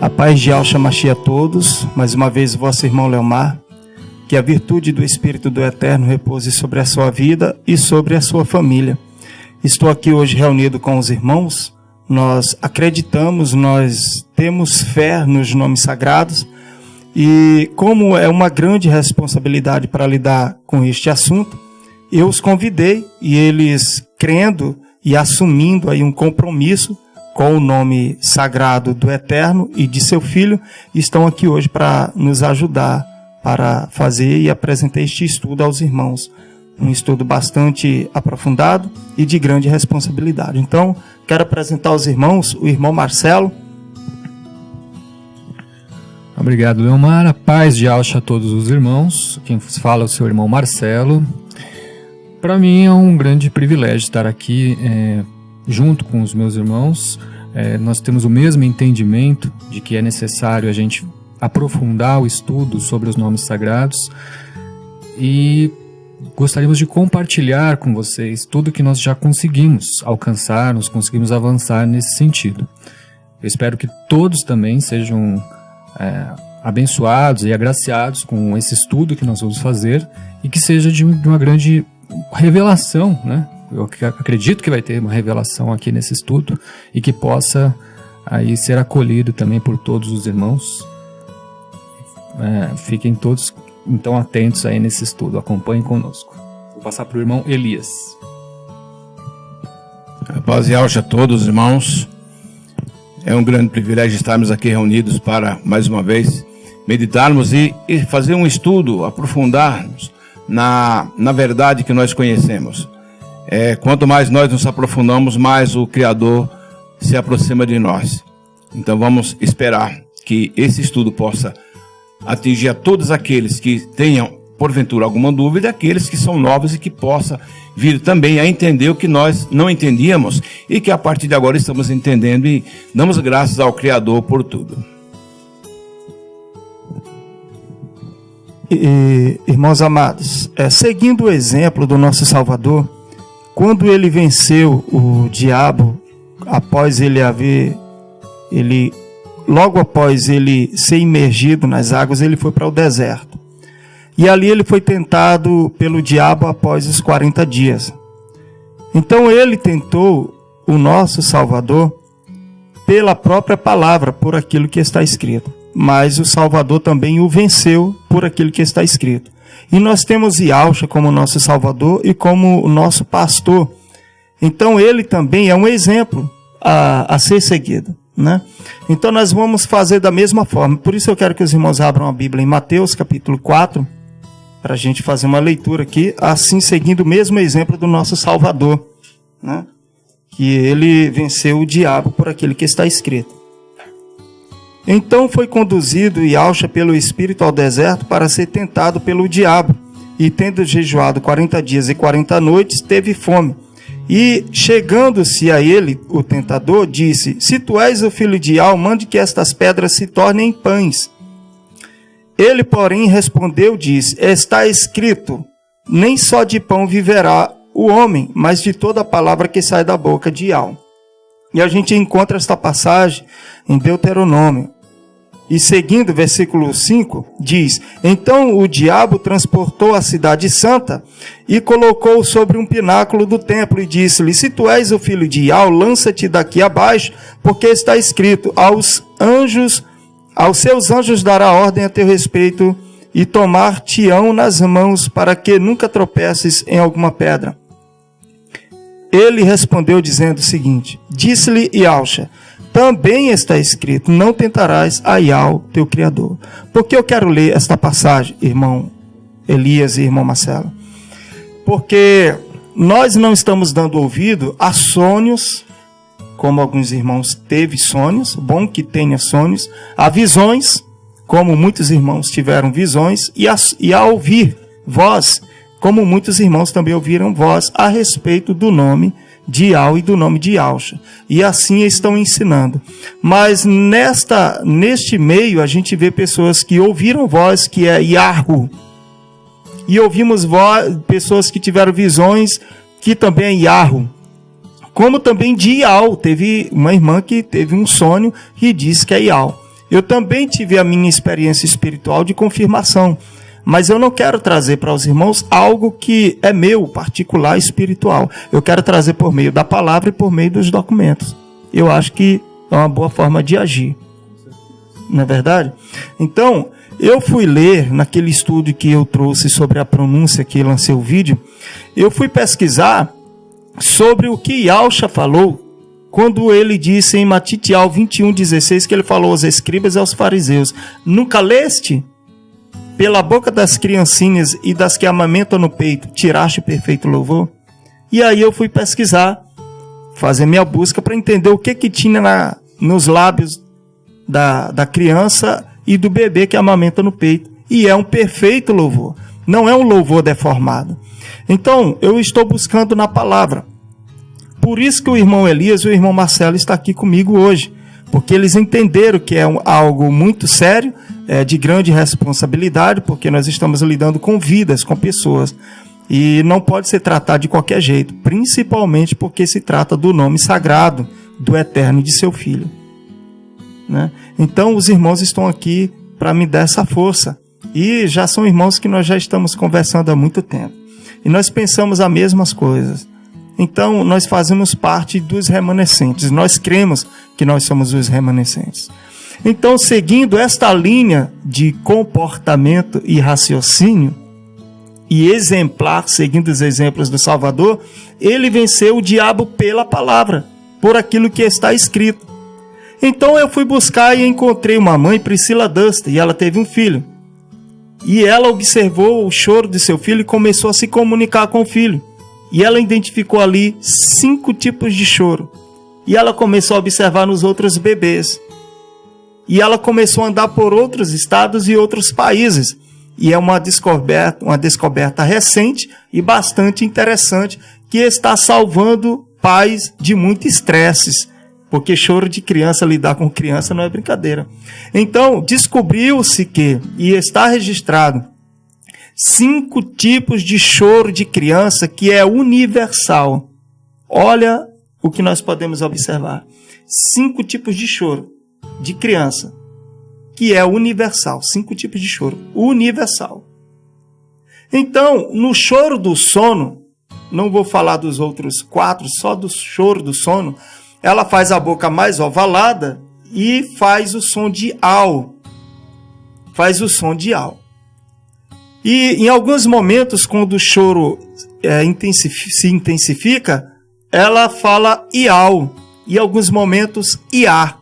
A paz de Yahshua Mashiach a todos, mais uma vez vosso irmão Leomar, que a virtude do Espírito do Eterno repouse sobre a sua vida e sobre a sua família. Estou aqui hoje reunido com os irmãos, nós acreditamos, nós temos fé nos nomes sagrados e como é uma grande responsabilidade para lidar com este assunto, eu os convidei e eles crendo e assumindo aí um compromisso com o nome sagrado do Eterno e de seu Filho, estão aqui hoje para nos ajudar para fazer e apresentar este estudo aos irmãos. Um estudo bastante aprofundado e de grande responsabilidade. Então, quero apresentar aos irmãos o irmão Marcelo. Obrigado, Leomar. A paz de Yahshua a todos os irmãos. Quem fala é o seu irmão Marcelo. Para mim é um grande privilégio estar aqui junto com os meus irmãos. Nós temos o mesmo entendimento de que é necessário a gente aprofundar o estudo sobre os nomes sagrados e gostaríamos de compartilhar com vocês tudo que nós já conseguimos alcançar, nós conseguimos avançar nesse sentido. Eu espero que todos também sejam abençoados e agraciados com esse estudo que nós vamos fazer e que seja de uma grande revelação, né? Eu acredito que vai ter uma revelação aqui nesse estudo e que possa aí ser acolhido também por todos os irmãos. Fiquem todos então atentos aí nesse estudo, acompanhem conosco. Vou passar para o irmão Elias. A paz e Yahshua a todos, irmãos. É um grande privilégio estarmos aqui reunidos para, mais uma vez, meditarmos e fazer um estudo, aprofundarmos na verdade que nós conhecemos. Quanto mais nós nos aprofundamos, mais o Criador se aproxima de nós. Então vamos esperar que esse estudo possa atingir a todos aqueles que tenham, porventura, alguma dúvida, aqueles que são novos e que possa vir também a entender o que nós não entendíamos e que a partir de agora estamos entendendo e damos graças ao Criador por tudo. Irmãos amados, seguindo o exemplo do nosso Salvador, quando ele venceu o diabo, logo após ele ser imergido nas águas, ele foi para o deserto. E ali ele foi tentado pelo diabo após os 40 dias. Então ele tentou o nosso Salvador pela própria palavra, por aquilo que está escrito. Mas o Salvador também o venceu por aquilo que está escrito. E nós temos Yahshua como nosso Salvador e como o nosso pastor. Então ele também é um exemplo a ser seguido, né? Então nós vamos fazer da mesma forma. Por isso eu quero que os irmãos abram a Bíblia em Mateus capítulo 4, para a gente fazer uma leitura aqui, assim seguindo o mesmo exemplo do nosso Salvador, né? Que ele venceu o diabo por aquilo que está escrito. Então foi conduzido Yahshua pelo Espírito ao deserto para ser tentado pelo diabo. E tendo jejuado 40 dias e 40 noites, teve fome. E chegando-se a ele, o tentador, disse: Se tu és o filho de Yahweh, mande que estas pedras se tornem pães. Ele, porém, respondeu, disse: Está escrito, nem só de pão viverá o homem, mas de toda a palavra que sai da boca de Yahweh. E a gente encontra esta passagem em Deuteronômio. E seguindo, versículo 5, diz: Então o diabo transportou a cidade santa e colocou sobre um pináculo do templo e disse-lhe: Se tu és o filho de Yahweh, lança-te daqui abaixo, porque está escrito: aos seus anjos dará ordem a teu respeito e tomar-te-ão nas mãos para que nunca tropeces em alguma pedra. Ele respondeu dizendo o seguinte: Disse-lhe Yahshua: Também está escrito: não tentarás a Yahweh, teu Criador. Por que eu quero ler esta passagem, irmão Elias e irmão Marcelo? Porque nós não estamos dando ouvido a sonhos, como alguns irmãos teve sonhos, bom que tenha sonhos, a visões, como muitos irmãos tiveram visões, e a ouvir voz, como muitos irmãos também ouviram voz a respeito do nome de Yahweh e do nome de Yahshua. E assim estão ensinando. Mas neste meio a gente vê pessoas que ouviram voz que é Yahu. E ouvimos pessoas que tiveram visões que também é Yahu. Como também de Yahweh. Teve uma irmã que teve um sonho e disse que é Yahweh. Eu também tive a minha experiência espiritual de confirmação, mas eu não quero trazer para os irmãos algo que é meu, particular, espiritual. Eu quero trazer por meio da palavra e por meio dos documentos. Eu acho que é uma boa forma de agir. Não é verdade? Então, eu fui ler, naquele estudo que eu trouxe sobre a pronúncia, que lancei o vídeo, eu fui pesquisar sobre o que Yahshua falou quando ele disse em Matitial 21:16, que ele falou aos escribas e aos fariseus: nunca leste? Pela boca das criancinhas e das que amamentam no peito, tiraste o perfeito louvor? E aí eu fui pesquisar, fazer minha busca para entender o que tinha nos lábios da criança e do bebê que amamenta no peito. E é um perfeito louvor, não é um louvor deformado. Então, eu estou buscando na palavra. Por isso que o irmão Elias e o irmão Marcelo estão aqui comigo hoje, porque eles entenderam que é algo muito sério, de grande responsabilidade, porque nós estamos lidando com vidas, com pessoas, e não pode ser tratado de qualquer jeito, principalmente porque se trata do nome sagrado do Eterno e de seu Filho, né? Então os irmãos estão aqui para me dar essa força, e já são irmãos que nós já estamos conversando há muito tempo, e nós pensamos as mesmas coisas. Então nós fazemos parte dos remanescentes, nós cremos que nós somos os remanescentes. Então, seguindo esta linha de comportamento e raciocínio, e exemplar, seguindo os exemplos do Salvador, ele venceu o diabo pela palavra, por aquilo que está escrito. Então eu fui buscar e encontrei uma mãe, Priscila Duster, e ela teve um filho. E ela observou o choro de seu filho e começou a se comunicar com o filho. E ela identificou ali 5 tipos de choro. E ela começou a observar nos outros bebês. E ela começou a andar por outros estados e outros países. E é uma descoberta recente e bastante interessante, que está salvando pais de muitos estresses. Porque choro de criança, lidar com criança não é brincadeira. Então, descobriu-se que, e está registrado, 5 tipos de choro de criança que é universal. Olha o que nós podemos observar. 5 tipos de choro de criança que é universal. 5 tipos de choro universal. Então, no choro do sono, não vou falar dos outros 4, só do choro do sono, ela faz a boca mais ovalada e faz o som de au. Faz o som de au. E em alguns momentos, quando o choro se intensifica, ela fala iau. E em alguns momentos, iá.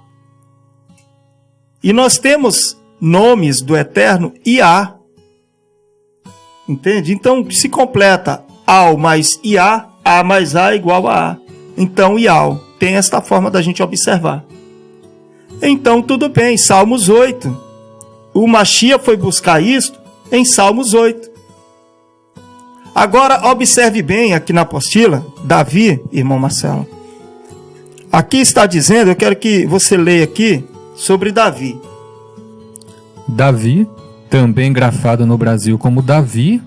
E nós temos nomes do Eterno, iá. Entende? Então, se completa au mais iá, a mais a igual a a. Então, iau. Tem esta forma da gente observar. Então, tudo bem, Salmos 8. O Mashiach foi buscar isto em Salmos 8. Agora, observe bem aqui na apostila, Davi, irmão Marcelo. Aqui está dizendo, eu quero que você leia aqui sobre Davi. Davi, também grafado no Brasil como Davi,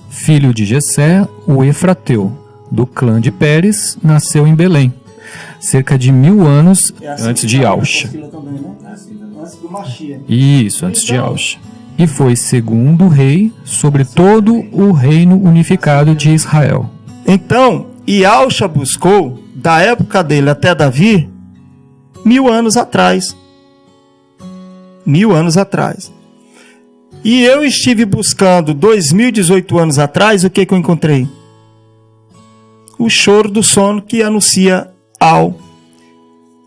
filho de Jessé, o Efrateu, do clã de Pérez, nasceu em Belém, cerca de 1000 anos antes de Yahshua. Antes do Mashiach. Isso, antes de Yahshua. E foi segundo rei sobre todo o reino unificado de Israel. Então, Yahshua buscou, da época dele até Davi, 1000 anos atrás. 1000 anos atrás. E eu estive buscando 2018 anos atrás, o que eu encontrei? O choro do sono que anuncia au.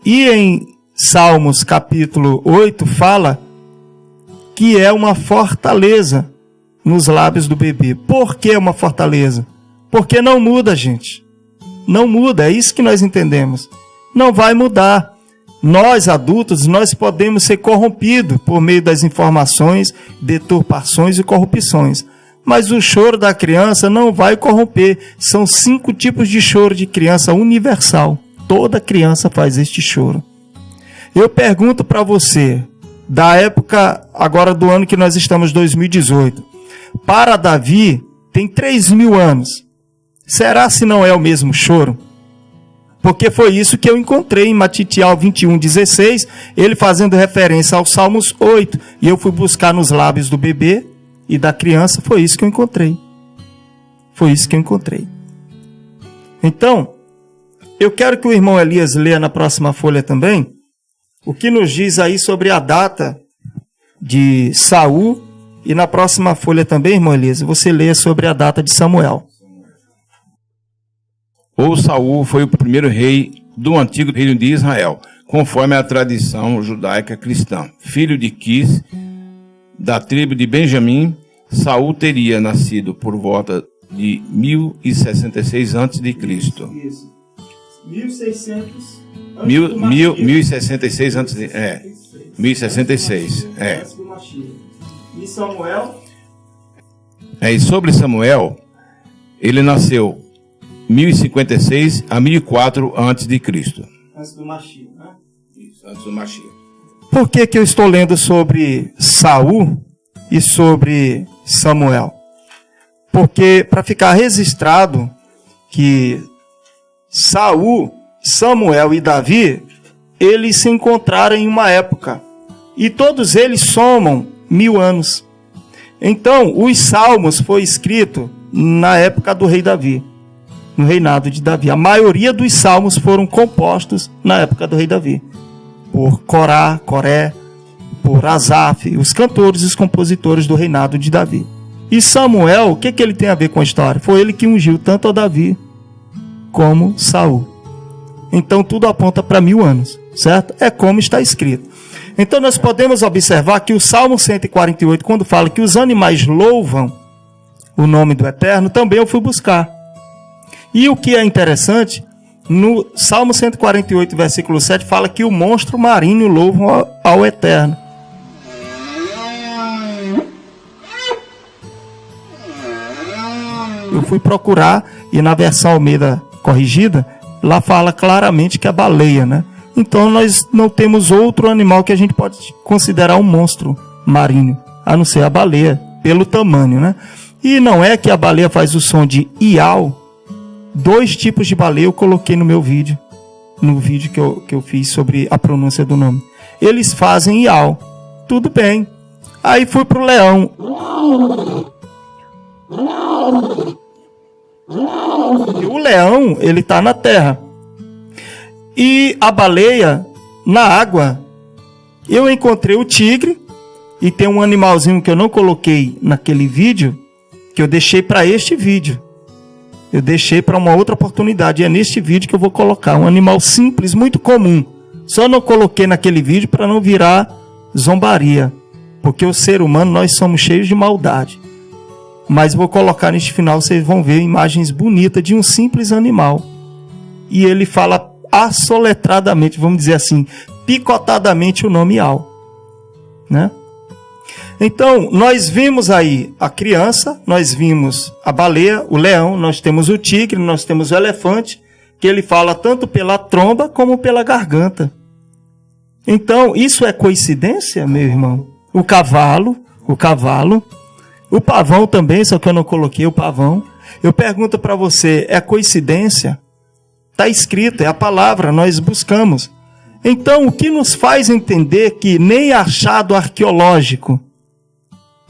E em Salmos capítulo 8 fala que é uma fortaleza nos lábios do bebê. Por que uma fortaleza? Porque não muda, gente. Não muda, é isso que nós entendemos. Não vai mudar. Nós, adultos, nós podemos ser corrompidos por meio das informações, deturpações e corrupções. Mas o choro da criança não vai corromper. São 5 tipos de choro de criança universal. Toda criança faz este choro. Eu pergunto para você, da época agora do ano que nós estamos, 2018, para Davi, tem 3000 anos. Será se não é o mesmo choro? Porque foi isso que eu encontrei em Matitial 21:16, ele fazendo referência aos Salmos 8. E eu fui buscar nos lábios do bebê e da criança, foi isso que eu encontrei. Foi isso que eu encontrei. Então, eu quero que o irmão Elias leia na próxima folha também o que nos diz aí sobre a data de Saul. E na próxima folha também, irmão Elias, você lê sobre a data de Samuel. Ou Saul foi o primeiro rei do antigo reino de Israel, conforme a tradição judaica cristã. Filho de Quis, da tribo de Benjamim, Saul teria nascido por volta de 1066 a.C. Isso. 1600 1066 a.C. 1066. E Samuel? E sobre Samuel, ele nasceu 1056 a 1004 a.C. Antes do Mashiach, né? Isso, antes do Mashiach. Por que eu estou lendo sobre Saul e sobre Samuel? Porque para ficar registrado que Saul, Samuel e Davi, eles se encontraram em uma época. E todos eles somam 1000 anos. Então, os Salmos foi escrito na época do rei Davi, no reinado de Davi. A maioria dos Salmos foram compostos na época do rei Davi, por Corá, Coré, por Asaf, os cantores e os compositores do reinado de Davi. E Samuel, o que ele tem a ver com a história? Foi ele que ungiu tanto a Davi como Saul. Então tudo aponta para 1000 anos, certo? É como está escrito. Então nós podemos observar que o Salmo 148, quando fala que os animais louvam o nome do Eterno, também eu fui buscar. E o que é interessante, no Salmo 148, versículo 7, fala que o monstro marinho louva ao Eterno. Eu fui procurar, e na versão Almeida corrigida, lá fala claramente que é a baleia, né? Então nós não temos outro animal que a gente pode considerar um monstro marinho, a não ser a baleia, pelo tamanho, né? E não é que a baleia faz o som de iau. 2 tipos de baleia eu coloquei no meu vídeo, no vídeo que eu fiz sobre a pronúncia do nome. Eles fazem iau. Tudo bem. Aí fui pro leão. E o leão, ele está na terra. E a baleia, na água. Eu encontrei o tigre. E tem um animalzinho que eu não coloquei naquele vídeo, que eu deixei para este vídeo. Eu deixei para uma outra oportunidade. E é neste vídeo que eu vou colocar. Um animal simples, muito comum. Só não coloquei naquele vídeo para não virar zombaria. Porque o ser humano, nós somos cheios de maldade. Mas vou colocar neste final, vocês vão ver imagens bonitas de um simples animal. E ele fala assoletradamente, vamos dizer assim, picotadamente o nome Al, né? Então, nós vimos aí a criança, nós vimos a baleia, o leão, nós temos o tigre, nós temos o elefante, que ele fala tanto pela tromba como pela garganta. Então, isso é coincidência, meu irmão? O cavalo, o pavão também, só que eu não coloquei o pavão. Eu pergunto para você, é coincidência? Está escrito, é a palavra, nós buscamos. Então, o que nos faz entender que nem achado arqueológico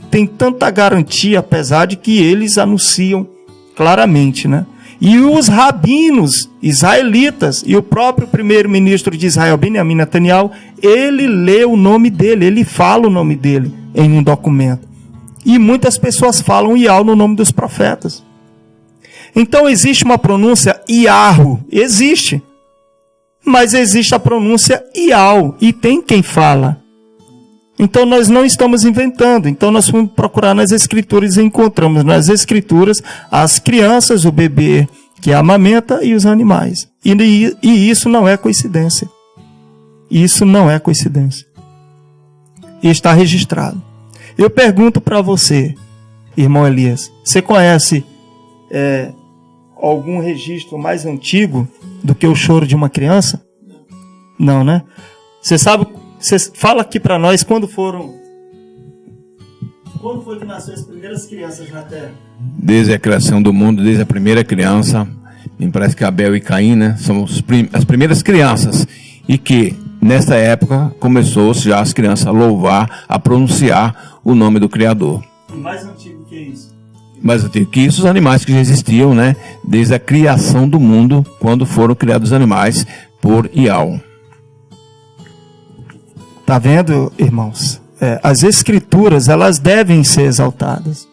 tem tanta garantia, apesar de que eles anunciam claramente, né? E os rabinos israelitas e o próprio primeiro-ministro de Israel, Benjamin Netanyahu, ele lê o nome dele, ele fala o nome dele em um documento. E muitas pessoas falam Iau no nome dos profetas. Então existe uma pronúncia Iarro, existe. Mas existe a pronúncia Iau, e tem quem fala. Então nós não estamos inventando. Então nós fomos procurar nas escrituras e encontramos nas escrituras as crianças, o bebê que amamenta e os animais. E isso não é coincidência. Isso não é coincidência. E está registrado. Eu pergunto para você, irmão Elias, você conhece algum registro mais antigo do que o choro de uma criança? Não, né? Você sabe, você fala aqui para nós quando foi que nasceram as primeiras crianças na Terra? Desde a criação do mundo, desde a primeira criança, me parece que Abel e Caim, né, são as primeiras crianças, e que nesta época começou-se já as crianças a louvar, a pronunciar o nome do Criador. Mais antigo que isso? Mais antigo que isso, os animais que já existiam, né, desde a criação do mundo, quando foram criados os animais por Iau. Tá vendo, irmãos? As escrituras, elas devem ser exaltadas.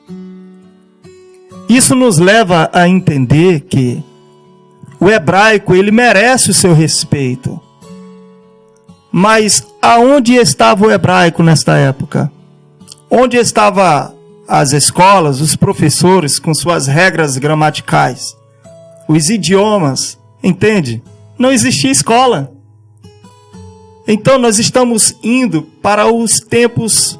Isso nos leva a entender que o hebraico, ele merece o seu respeito. Mas aonde estava o hebraico nesta época? Onde estavam as escolas, os professores com suas regras gramaticais? Os idiomas, entende? Não existia escola. Então nós estamos indo para os tempos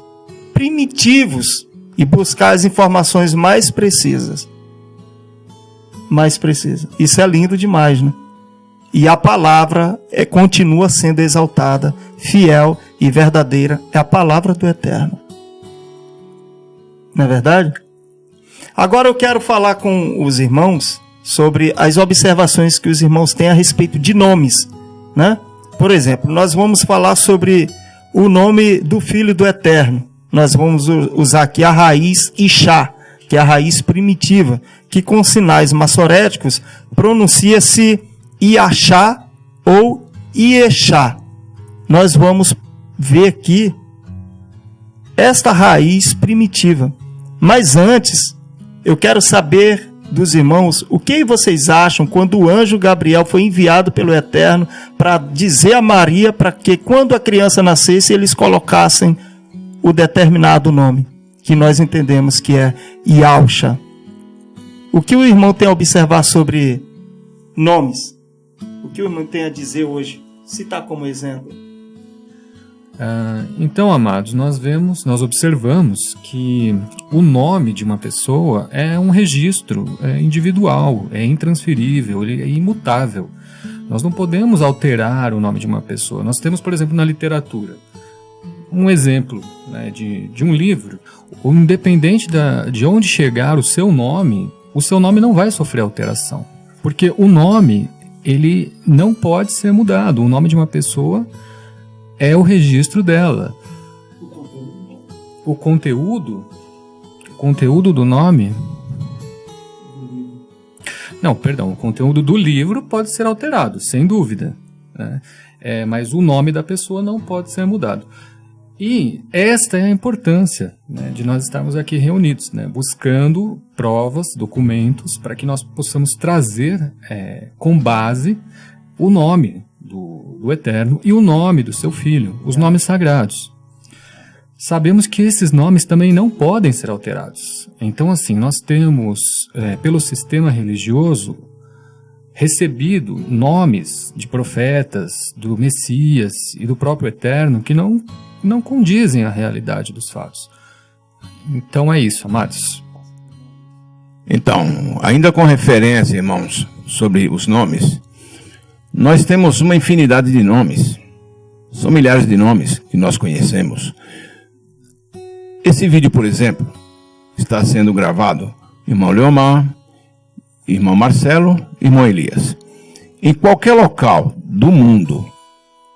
primitivos e buscar as informações mais precisas. Mais precisas. Isso é lindo demais, né? E a palavra continua sendo exaltada, fiel e verdadeira. É a palavra do Eterno. Não é verdade? Agora eu quero falar com os irmãos sobre as observações que os irmãos têm a respeito de nomes, né? Por exemplo, nós vamos falar sobre o nome do Filho do Eterno. Nós vamos usar aqui a raiz Ixá, que é a raiz primitiva, que com sinais massoréticos pronuncia-se Iachá ou Iexá. Nós vamos ver aqui esta raiz primitiva. Mas antes, eu quero saber dos irmãos o que vocês acham quando o anjo Gabriel foi enviado pelo Eterno para dizer a Maria para que quando a criança nascesse eles colocassem o determinado nome, que nós entendemos que é Iauxa. O que o irmão tem a observar sobre nomes? O que o irmão tem a dizer hoje? Citar como exemplo. Então, amados, nós observamos que o nome de uma pessoa é um registro individual, é intransferível, ele é imutável. Nós não podemos alterar o nome de uma pessoa. Nós temos, por exemplo, na literatura, um exemplo, né, de um livro. Independente de onde chegar o seu nome não vai sofrer alteração. Porque o nome, ele não pode ser mudado. O nome de uma pessoa é o registro dela. O conteúdo do nome... Não, perdão, o conteúdo do livro pode ser alterado, sem dúvida, né? Mas o nome da pessoa não pode ser mudado. E esta é a importância, né, de nós estarmos aqui reunidos, né, buscando provas, documentos, para que nós possamos trazer com base o nome do Eterno e o nome do seu Filho, os nomes sagrados. Sabemos que esses nomes também não podem ser alterados. Então, assim, nós temos, pelo sistema religioso, recebido nomes de profetas, do Messias e do próprio Eterno que não condizem à realidade dos fatos. Então é isso, amados. Então, ainda com referência, irmãos, sobre os nomes, nós temos uma infinidade de nomes. São milhares de nomes que nós conhecemos. Esse vídeo, por exemplo, está sendo gravado irmão Leomar, irmão Marcelo, irmão Elias. Em qualquer local do mundo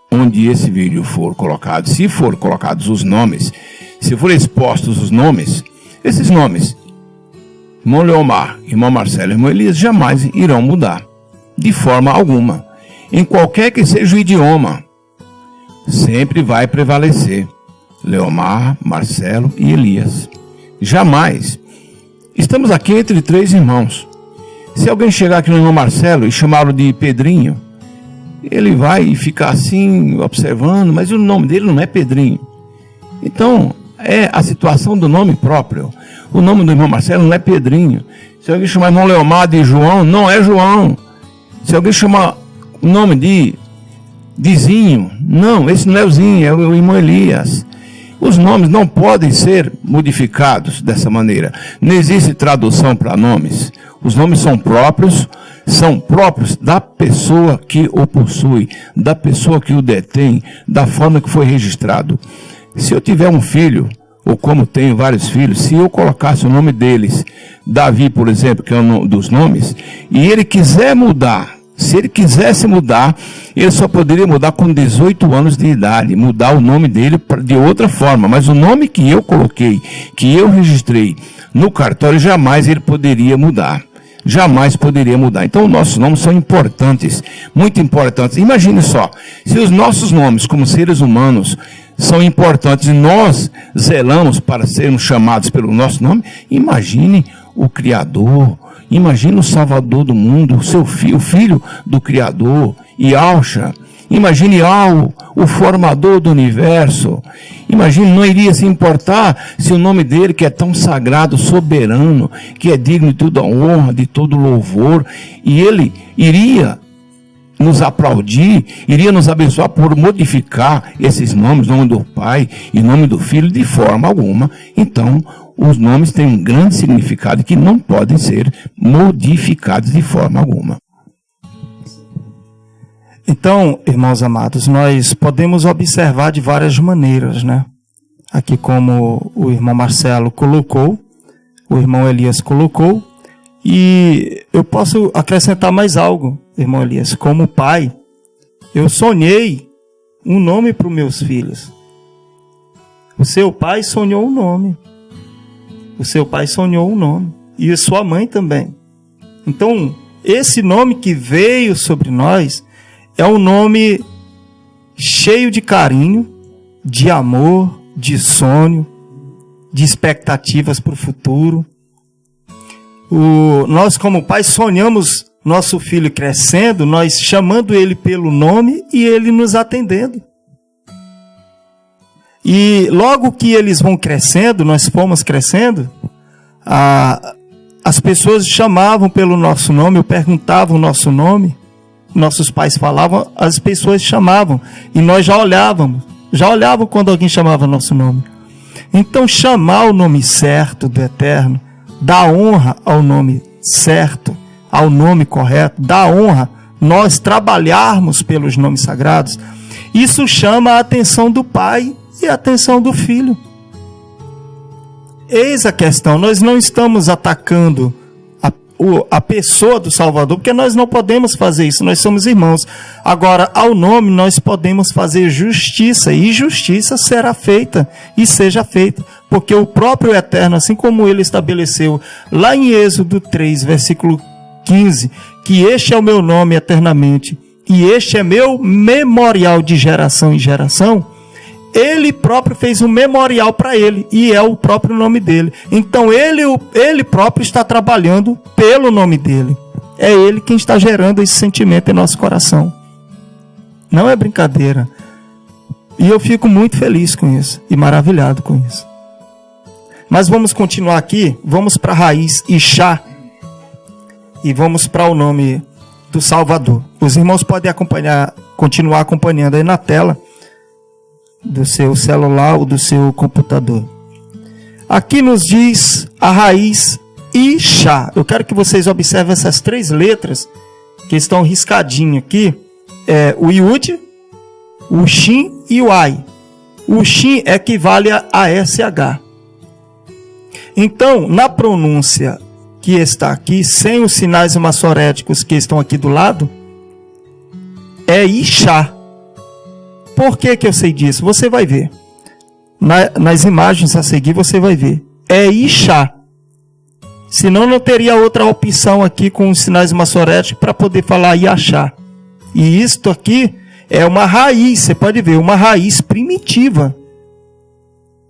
onde esse vídeo for colocado, se for colocados os nomes, se for expostos os nomes, esses nomes, irmão Leomar, irmão Marcelo, irmão Elias, jamais irão mudar, de forma alguma. Em qualquer que seja o idioma, sempre vai prevalecer Leomar, Marcelo e Elias. Jamais. Estamos aqui entre três irmãos. Se alguém chegar aqui no irmão Marcelo e chamá-lo de Pedrinho, ele vai ficar assim, observando, mas o nome dele não é Pedrinho. Então, é a situação do nome próprio. O nome do irmão Marcelo não é Pedrinho. Se alguém chamar o irmão Leomar de João, não é João. Se alguém chamar o nome de Zinho, não, esse não é o Zinho, é o irmão Elias. Os nomes não podem ser modificados dessa maneira. Não existe tradução para nomes. Os nomes são próprios da pessoa que o possui, da pessoa que o detém, da forma que foi registrado. Se eu tiver um filho, ou como tenho vários filhos, se eu colocasse o nome deles, Davi, por exemplo, que é um dos nomes, e ele quiser mudar, se ele quisesse mudar, ele só poderia mudar com 18 anos de idade, mudar o nome dele de outra forma, mas o nome que eu coloquei, que eu registrei no cartório, jamais ele poderia mudar. Jamais poderia mudar. Então, os nossos nomes são importantes, muito importantes. Imagine só, se os nossos nomes, como seres humanos, são importantes e nós zelamos para sermos chamados pelo nosso nome, imagine o Criador, imagine o Salvador do mundo, o Filho do Criador, Yahshua. Imagine o formador do universo. Imagine, não iria se importar se o nome dele, que é tão sagrado, soberano, que é digno de toda honra, de todo louvor, e ele iria nos aplaudir, iria nos abençoar por modificar esses nomes, nome do Pai e nome do Filho, de forma alguma. Então, os nomes têm um grande significado que não podem ser modificados de forma alguma. Então, irmãos amados, nós podemos observar de várias maneiras, né? Aqui como o irmão Marcelo colocou, o irmão Elias colocou, e eu posso acrescentar mais algo, irmão Elias. Como pai, eu sonhei um nome para os meus filhos. O seu pai sonhou um nome. O seu pai sonhou um nome. E a sua mãe também. Então, esse nome que veio sobre nós é um nome cheio de carinho, de amor, de sonho, de expectativas para o futuro. Nós, como pais, sonhamos nosso filho crescendo, nós chamando ele pelo nome e ele nos atendendo. E logo que eles vão crescendo, nós fomos crescendo, as pessoas chamavam pelo nosso nome, ou perguntavam o nosso nome. Nossos pais falavam, as pessoas chamavam, e nós já olhavam quando alguém chamava nosso nome. Então, chamar o nome certo do Eterno, dar honra ao nome certo, ao nome correto, dar honra, nós trabalharmos pelos nomes sagrados, isso chama a atenção do Pai e a atenção do Filho. Eis a questão, nós não estamos atacando a pessoa do Salvador, porque nós não podemos fazer isso, nós somos irmãos. Agora, ao nome nós podemos fazer justiça, e justiça será feita, e seja feita, porque o próprio Eterno, assim como ele estabeleceu lá em Êxodo 3, versículo 15, que este é o meu nome eternamente, e este é meu memorial de geração em geração, ele próprio fez um memorial para ele, e é o próprio nome dele. Então ele próprio está trabalhando pelo nome dele. É ele quem está gerando esse sentimento em nosso coração. Não é brincadeira. E eu fico muito feliz com isso, e maravilhado com isso. Mas vamos continuar aqui, vamos para a raiz Ixá, e vamos para o nome do Salvador. Os irmãos podem continuar acompanhando aí na tela, do seu celular ou do seu computador. Aqui nos diz a raiz Ixá. Eu quero que vocês observem essas três letras que estão riscadinhas aqui. O Yud, o Shin e o Ai. O Shin equivale a SH. Então, na pronúncia que está aqui, sem os sinais maçoréticos que estão aqui do lado, é Ixá. Por que eu sei disso? Você vai ver. Nas imagens a seguir você vai ver. É Ixá. Senão não teria outra opção aqui com os sinais maçoréticos para poder falar Iachá. E isto aqui é uma raiz, você pode ver, uma raiz primitiva.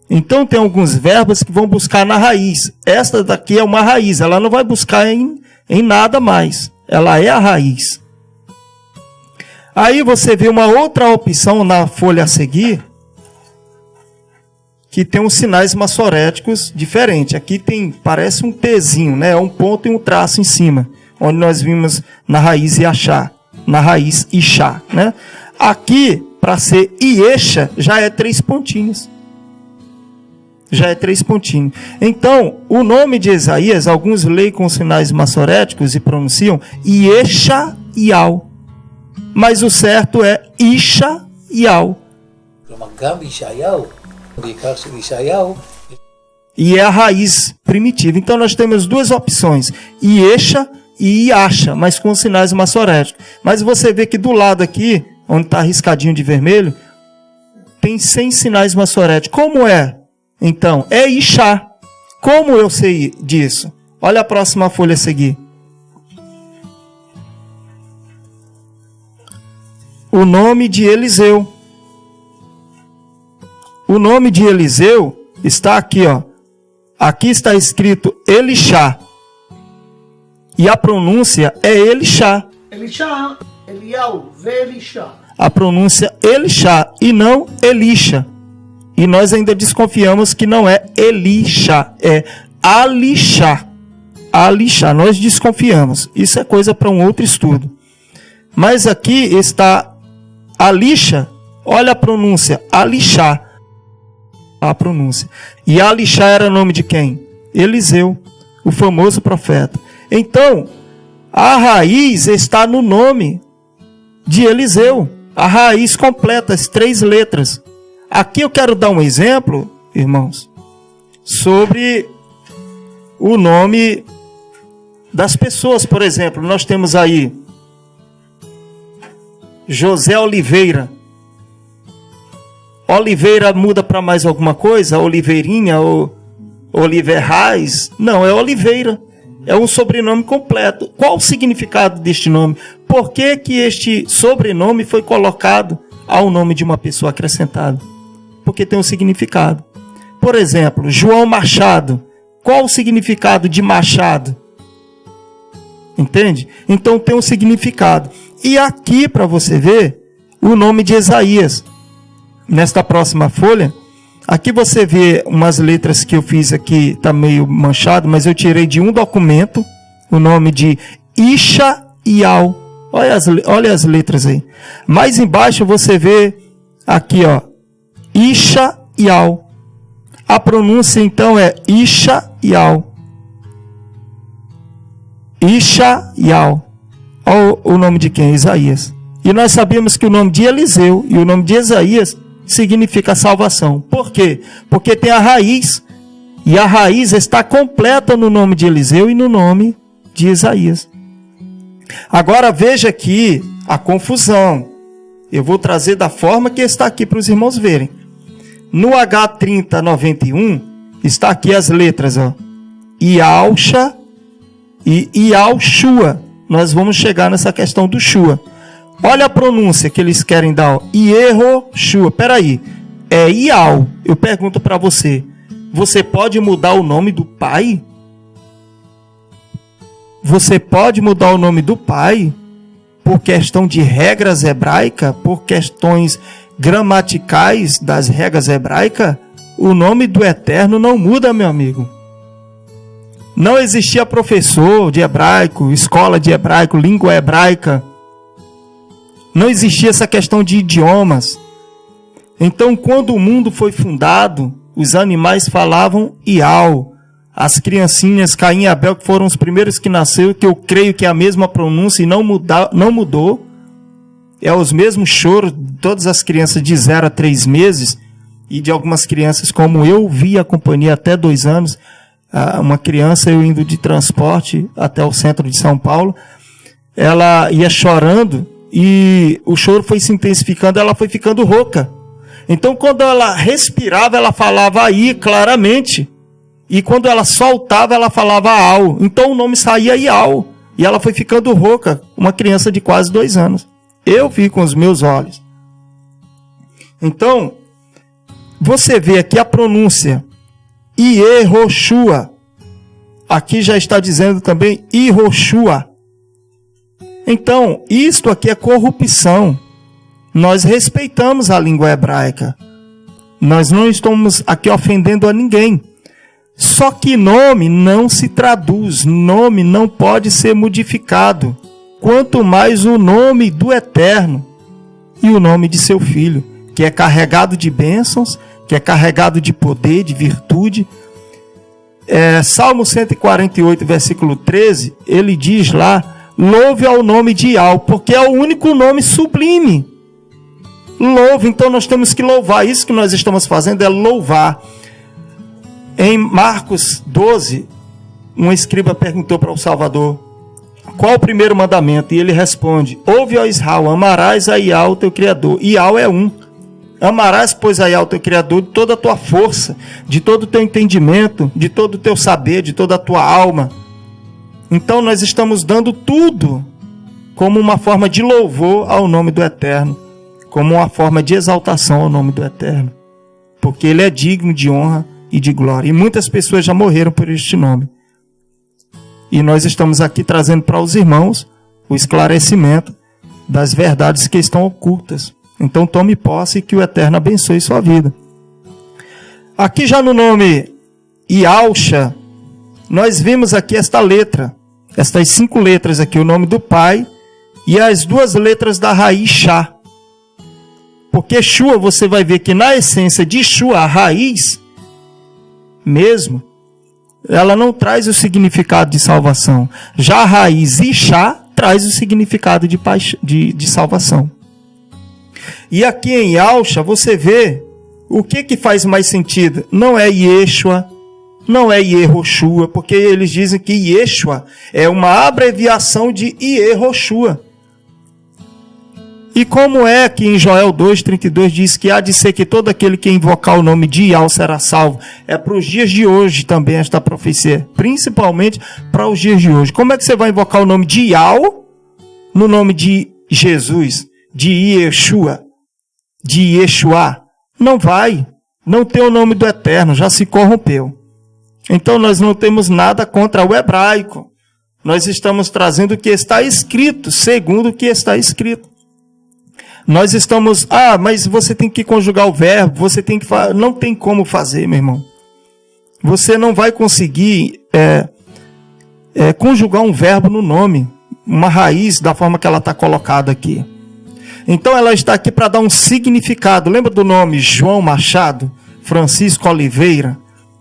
Então tem alguns verbos que vão buscar na raiz. Esta daqui é uma raiz, ela não vai buscar em nada mais. Ela é a raiz. Aí você vê uma outra opção na folha a seguir, que tem uns sinais maçoréticos diferentes. Aqui parece um Tzinho, né? Um ponto e um traço em cima, onde nós vimos na raiz Iachá, na raiz Ixá, né? Aqui, para ser Iexa, já é 3 pontinhos. Já é 3 pontinhos. Então, o nome de Isaías, alguns leem com sinais maçoréticos e pronunciam Iexa Ial. Mas o certo é Ixá Ial. E é a raiz primitiva. Então nós temos duas opções, Iexa e Iaxa, mas com sinais massoréticos. Mas você vê que do lado aqui, onde está riscadinho de vermelho, tem 100 sinais massoréticos. Como é? Então, é Ixá. Como eu sei disso? Olha a próxima folha a seguir. O nome de Eliseu. O nome de Eliseu está aqui, ó. Aqui está escrito Elixá. E a pronúncia é Elixá. Elixá, Eliau, Velixá. A pronúncia Elixá e não Elisha. E nós ainda desconfiamos que não é Elisha, é Alixá. Alixá, nós desconfiamos. Isso é coisa para um outro estudo. Mas aqui está Alisha, olha a pronúncia, Alixá. A pronúncia. E Alixá era nome de quem? Eliseu, o famoso profeta. Então, a raiz está no nome de Eliseu. A raiz completa, as 3 letras. Aqui eu quero dar um exemplo, irmãos, sobre o nome das pessoas. Por exemplo, nós temos aí José Oliveira. Oliveira muda para mais alguma coisa? Oliveirinha ou Oliverais? Não, é Oliveira. É um sobrenome completo. Qual o significado deste nome? Por que que este sobrenome foi colocado ao nome de uma pessoa acrescentado? Porque tem um significado. Por exemplo, João Machado. Qual o significado de Machado? Entende? Então tem um significado. E aqui, para você ver, o nome de Isaías. Nesta próxima folha, aqui você vê umas letras que eu fiz aqui, está meio manchado, mas eu tirei de um documento o nome de Ixaial. Olha as letras aí. Mais embaixo você vê aqui, ó, Ixaial. A pronúncia então é Ixaial. Ixaial. Olha o nome de quem? Isaías. E nós sabemos que o nome de Eliseu e o nome de Isaías significa salvação. Por quê? Porque tem a raiz. E a raiz está completa no nome de Eliseu e no nome de Isaías. Agora veja aqui a confusão. Eu vou trazer da forma que está aqui para os irmãos verem. No H3091 está aqui as letras, ó. Iauxa e Iauxua. Nós vamos chegar nessa questão do Shua. Olha a pronúncia que eles querem dar. Iehoshua. Peraí. É Ial. Eu pergunto para você. Você pode mudar o nome do pai? Você pode mudar o nome do pai por questão de regras hebraicas? Por questões gramaticais das regras hebraicas? O nome do Eterno não muda, meu amigo. Não existia professor de hebraico, escola de hebraico, língua hebraica. Não existia essa questão de idiomas. Então, quando o mundo foi fundado, os animais falavam Ial. As criancinhas, Caim e Abel, que foram os primeiros que nasceram, que eu creio que é a mesma pronúncia e não mudou. É os mesmos choros de todas as crianças de 0 a 3 meses. E de algumas crianças, como eu vi a companhia até 2 anos. Uma criança, eu indo de transporte até o centro de São Paulo, ela ia chorando. E o choro foi se intensificando, ela foi ficando rouca. Então, quando ela respirava, ela falava aí claramente. E quando ela soltava, ela falava Al. Então, o nome saía Ial. E ela foi ficando rouca, uma criança de quase 2 anos. Eu vi com os meus olhos. Então, você vê aqui a pronúncia Iehoshua. Aqui já está dizendo também Ihoshua. Então, isto aqui é corrupção. Nós respeitamos a língua hebraica. Nós não estamos aqui ofendendo a ninguém. Só que nome não se traduz. Nome não pode ser modificado. Quanto mais o nome do Eterno e o nome de seu Filho, que é carregado de bênçãos, que é carregado de poder, de virtude. Salmo 148, versículo 13, ele diz lá, louve ao nome de Ial, porque é o único nome sublime. Louve, então nós temos que louvar. Isso que nós estamos fazendo é louvar. Em Marcos 12, um escriba perguntou para o Salvador: qual o primeiro mandamento? E ele responde: ouve, ó Israel, amarás a Iau, teu Criador. Iau é um. Amarás, pois, a Iau, teu Criador, de toda a tua força, de todo o teu entendimento, de todo o teu saber, de toda a tua alma. Então nós estamos dando tudo como uma forma de louvor ao nome do Eterno, como uma forma de exaltação ao nome do Eterno, porque Ele é digno de honra e de glória. E muitas pessoas já morreram por este nome. E nós estamos aqui trazendo para os irmãos o esclarecimento das verdades que estão ocultas. Então tome posse e que o Eterno abençoe sua vida. Aqui já no nome Iauxa, nós vimos aqui esta letra, estas 5 letras aqui, o nome do Pai e as 2 letras da raiz Chá. Porque Shua, você vai ver que na essência de Shua, a raiz mesmo, ela não traz o significado de salvação. Já a raiz Ishá traz o significado de salvação. E aqui em Yausha você vê o que faz mais sentido. Não é Yeshua, não é Yehoshua, porque eles dizem que Yeshua é uma abreviação de Yehoshua. E como é que em Joel 2,32 diz que há de ser que todo aquele que invocar o nome de Iau será salvo? É para os dias de hoje também esta profecia, principalmente para os dias de hoje. Como é que você vai invocar o nome de Iau no nome de Jesus, de Yeshua, de Yeshua? Não vai, não tem o nome do Eterno, já se corrompeu. Então nós não temos nada contra o hebraico. Nós estamos trazendo o que está escrito, segundo o que está escrito. Nós estamos, mas você tem que conjugar o verbo, você tem que não tem como fazer, meu irmão. Você não vai conseguir conjugar um verbo no nome, uma raiz da forma que ela está colocada aqui. Então ela está aqui para dar um significado. Lembra do nome João Machado, Francisco Oliveira?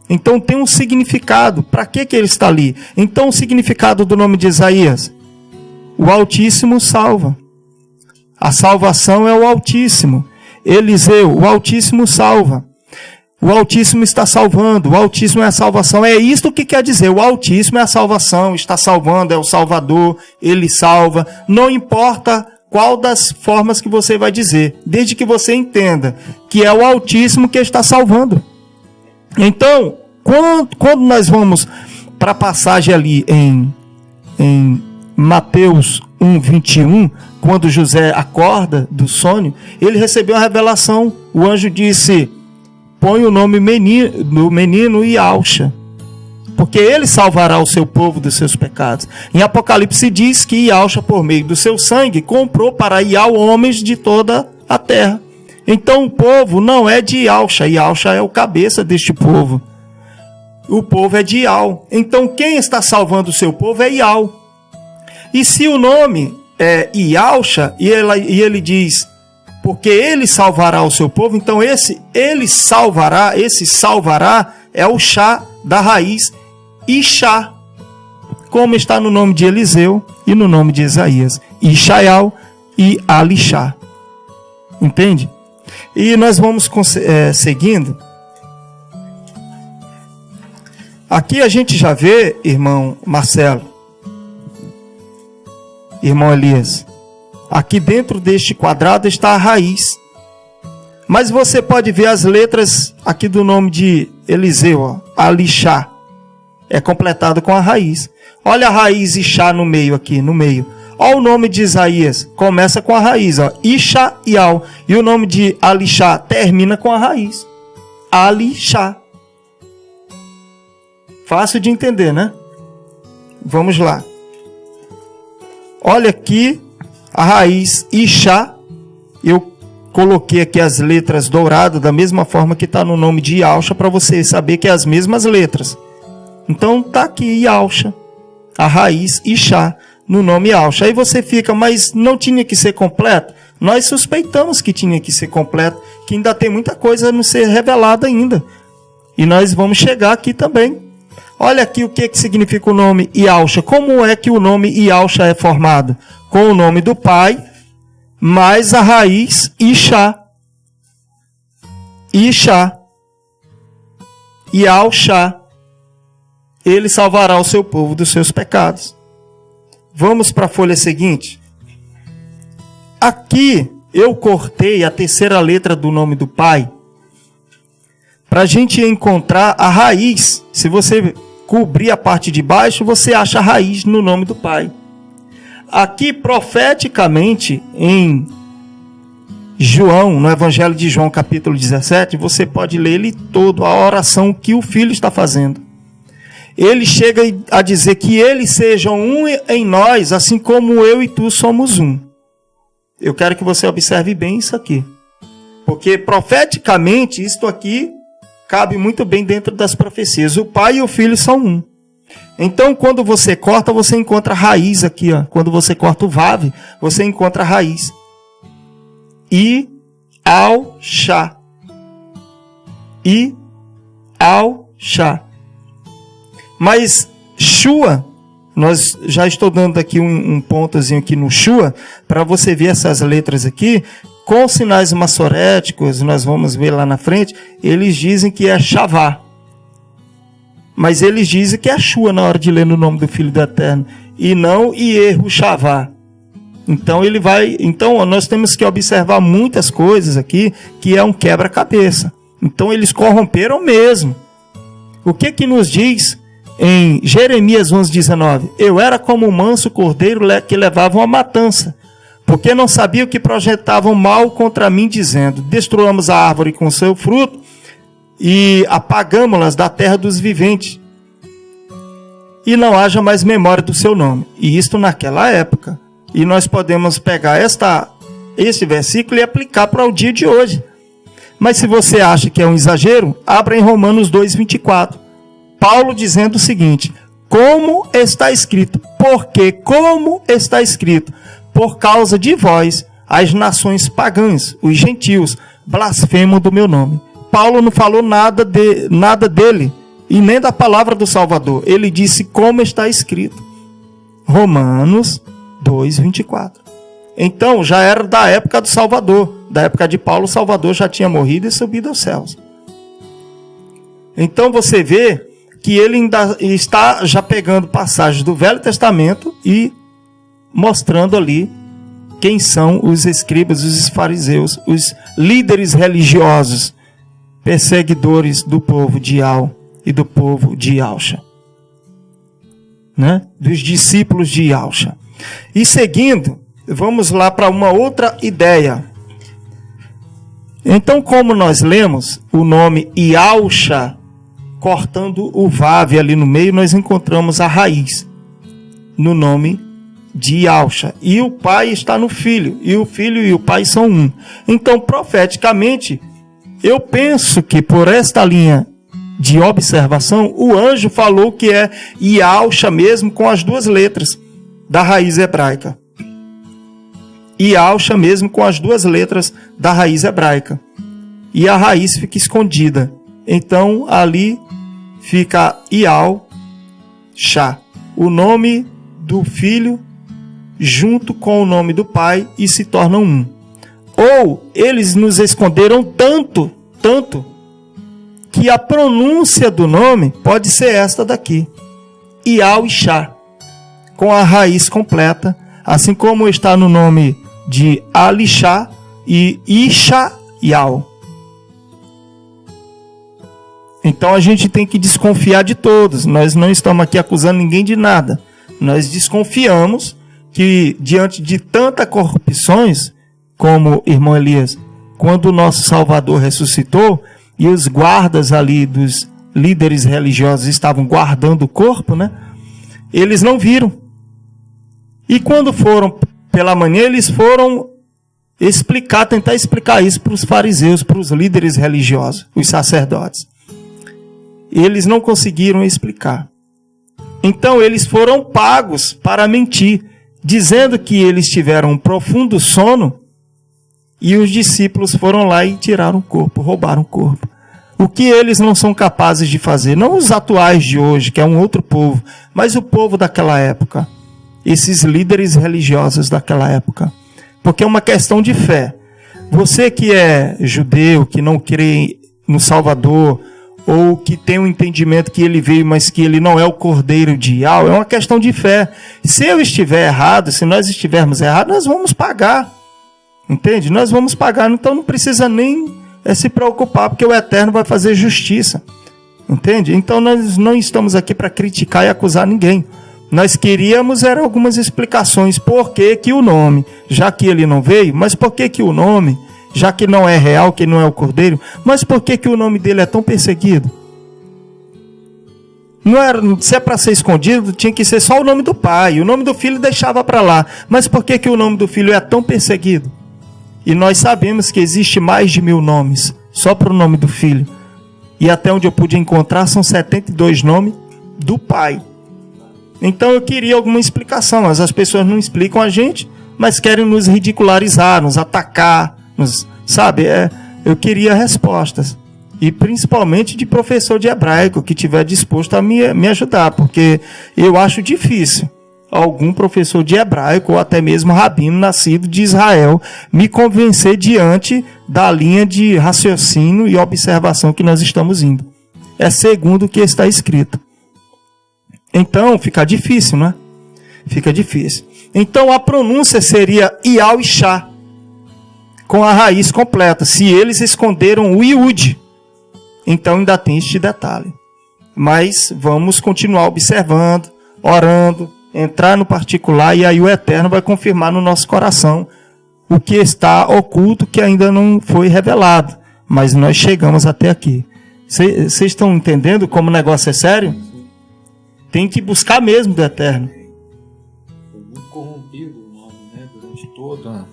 Então tem um significado. Para que ele está ali? Então o significado do nome de Isaías: o Altíssimo salva. A salvação é o Altíssimo. Eliseu, o Altíssimo salva. O Altíssimo está salvando. O Altíssimo é a salvação. É isto que quer dizer. O Altíssimo é a salvação. Está salvando, é o Salvador. Ele salva. Não importa qual das formas que você vai dizer, desde que você entenda que é o Altíssimo que está salvando. Então, quando nós vamos para a passagem ali em Mateus 1:21, quando José acorda do sonho, ele recebeu a revelação. O anjo disse: põe o nome do menino Iauxa, porque ele salvará o seu povo dos seus pecados. Em Apocalipse diz que Iauxa, por meio do seu sangue, comprou para Iau homens de toda a terra. Então o povo não é de Iauxa. Iauxa é o cabeça deste povo. O povo é de Iau. Então quem está salvando o seu povo é Iau. E se o nome é Iauxa, e ele diz, porque ele salvará o seu povo, então esse salvará é o chá da raiz Ishá, como está no nome de Eliseu e no nome de Isaías, Ishaial e Alixá. Entende? E nós vamos seguindo. Aqui a gente já vê, irmão Marcelo, irmão Elias, aqui dentro deste quadrado está a raiz. Mas você pode ver as letras aqui do nome de Eliseu, ó, Alixá. É completado com a raiz. Olha a raiz Ishá no meio aqui, no meio. Olha o nome de Isaías, começa com a raiz, ó, Ishaial. E o nome de Alixá termina com a raiz, Alixá. Fácil de entender, né? Vamos lá. Olha aqui a raiz Ishá. Eu coloquei aqui as letras douradas da mesma forma que está no nome de Iauxa, para você saber que é as mesmas letras. Então está aqui Iauxa, a raiz Ishá, no nome Iauxa. Aí você fica, mas não tinha que ser completo? Nós suspeitamos que tinha que ser completo, que ainda tem muita coisa a não ser revelada ainda. E nós vamos chegar aqui também. Olha aqui o que significa o nome Iauxa. Como é que o nome Iauxa é formado? Com o nome do pai, mais a raiz Ishá. Ishá. Yahushua, ele salvará o seu povo dos seus pecados. Vamos para a folha seguinte. Aqui eu cortei a terceira letra do nome do Pai para a gente encontrar a raiz. Se você cobrir a parte de baixo, você acha a raiz no nome do Pai. Aqui, profeticamente, em João, no Evangelho de João, capítulo 17, você pode ler ele todo, a oração que o Filho está fazendo. Ele chega a dizer que eles sejam um em nós, assim como eu e tu somos um. Eu quero que você observe bem isso aqui. Porque profeticamente, isto aqui cabe muito bem dentro das profecias. O Pai e o Filho são um. Então, quando você corta, você encontra a raiz aqui. Ó. Quando você corta o Vav, você encontra a raiz. Yahushua. Yahushua. Mas Shua, nós já estou dando aqui um pontozinho aqui no Shua, para você ver essas letras aqui, com sinais massoréticos, nós vamos ver lá na frente, eles dizem que é Shavá. Mas eles dizem que é Shua na hora de ler no nome do Filho do Eterno, e não Yehu-Shavá. Então nós temos que observar muitas coisas aqui, que é um quebra-cabeça. Então eles corromperam mesmo. O que nos diz em Jeremias 11:19? Eu era como um manso cordeiro que levava uma matança, porque não sabia que projetavam mal contra mim, dizendo: destruamos a árvore com seu fruto e apagamo-las da terra dos viventes, e não haja mais memória do seu nome. E isto naquela época. E nós podemos pegar esse versículo e aplicar para o dia de hoje. Mas se você acha que é um exagero, abra em Romanos 2:24. Paulo dizendo o seguinte: como está escrito? Porque como está escrito? Por causa de vós, as nações pagãs, os gentios, blasfemam do meu nome. Paulo não falou nada dele e nem da palavra do Salvador. Ele disse como está escrito. Romanos 2:24. Então já era da época do Salvador. Da época de Paulo, o Salvador já tinha morrido e subido aos céus. Então você vê que ele ainda está já pegando passagens do Velho Testamento e mostrando ali quem são os escribas, os fariseus, os líderes religiosos, perseguidores do povo de Yahu e do povo de Yahushua, né? Dos discípulos de Yahushua. E seguindo, vamos lá para uma outra ideia. Então, como nós lemos o nome Yahushua, cortando o Vav ali no meio, nós encontramos a raiz no nome de Yahushua. E o Pai está no Filho, e o Filho e o Pai são um. Então, profeticamente, eu penso que por esta linha de observação, o anjo falou que é Yahushua mesmo, com as duas letras da raiz hebraica. Yahushua mesmo com as duas letras da raiz hebraica. E a raiz fica escondida. Então ali fica Yahushua, o nome do Filho junto com o nome do Pai, e se tornam um. Ou eles nos esconderam tanto, que a pronúncia do nome pode ser esta daqui, Yahushua, com a raiz completa, assim como está no nome de Alishá e Ishayahu. Então a gente tem que desconfiar de todos. Nós não estamos aqui acusando ninguém de nada. Nós desconfiamos que diante de tantas corrupções, como irmão Elias, quando o nosso Salvador ressuscitou e os guardas ali dos líderes religiosos estavam guardando o corpo, né? Eles não viram. E quando foram pela manhã, eles foram tentar explicar isso para os fariseus, para os líderes religiosos, os sacerdotes. Eles não conseguiram explicar. Então eles foram pagos para mentir, dizendo que eles tiveram um profundo sono, e os discípulos foram lá e tiraram o corpo, roubaram o corpo. O que eles não são capazes de fazer, não os atuais de hoje, que é um outro povo, mas o povo daquela época, esses líderes religiosos daquela época. Porque é uma questão de fé. Você que é judeu, que não crê no Salvador, ou que tem um entendimento que ele veio, mas que ele não é o Cordeiro de Yahweh, é uma questão de fé. Se eu estiver errado, se nós estivermos errados, nós vamos pagar. Entende? Nós vamos pagar, então não precisa nem se preocupar, porque o Eterno vai fazer justiça. Entende? Então nós não estamos aqui para criticar e acusar ninguém. Nós queríamos era algumas explicações. Por que que o nome, já que ele não veio, mas por que que o nome, já que não é real, que não é o Cordeiro, mas por que que o nome dele é tão perseguido? Não era, se é para ser escondido, tinha que ser só o nome do pai. O nome do filho deixava para lá. Mas por que que o nome do filho é tão perseguido? E nós sabemos que existe mais de 1000 nomes, só para o nome do filho. E até onde eu pude encontrar, são 72 nomes do pai. Então eu queria alguma explicação, mas as pessoas não explicam a gente, mas querem nos ridicularizar, nos atacar, sabe? Eu queria respostas. E principalmente de professor de hebraico, que estiver disposto a me ajudar, porque eu acho difícil algum professor de hebraico, ou até mesmo rabino nascido de Israel, me convencer diante da linha de raciocínio e observação que nós estamos indo. É segundo o que está escrito. Então, fica difícil, né? Fica difícil. Então, a pronúncia seria Iau e Shá, com a raiz completa. Se eles esconderam o Iud, então ainda tem este detalhe. Mas vamos continuar observando, orando, entrar no particular, e aí o Eterno vai confirmar no nosso coração o que está oculto, que ainda não foi revelado. Mas nós chegamos até aqui. Vocês estão entendendo como o negócio é sério? Tem que buscar mesmo do Eterno. Foi muito corrompido o nome, né? Durante todo.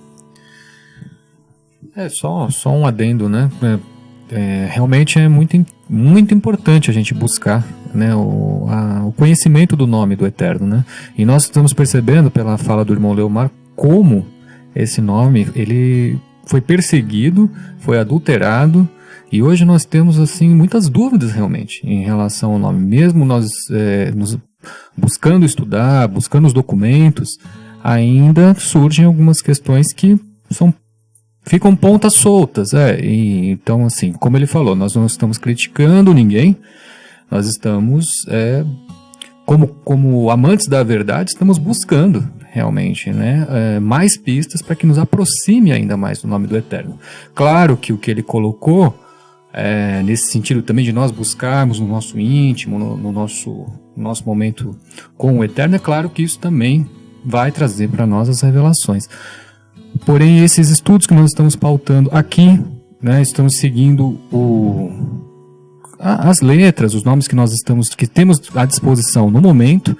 É só um adendo, né? Realmente é muito importante a gente buscar, né, o conhecimento do nome do Eterno, né? E nós estamos percebendo pela fala do irmão Leomar como esse nome ele foi perseguido, foi adulterado, e hoje nós temos assim muitas dúvidas realmente em relação ao nome. Mesmo nós nos buscando estudar, buscando os documentos, ainda surgem algumas questões que ficam pontas soltas. E, então, assim, como ele falou, nós não estamos criticando ninguém, nós estamos, como amantes da verdade, estamos buscando realmente, né, mais pistas para que nos aproxime ainda mais do nome do Eterno. Claro que o que ele colocou, nesse sentido também de nós buscarmos no nosso íntimo, no nosso momento com o Eterno, é claro que isso também vai trazer para nós as revelações. Porém, esses estudos que nós estamos pautando aqui, né, estamos seguindo as letras, os nomes que temos à disposição no momento,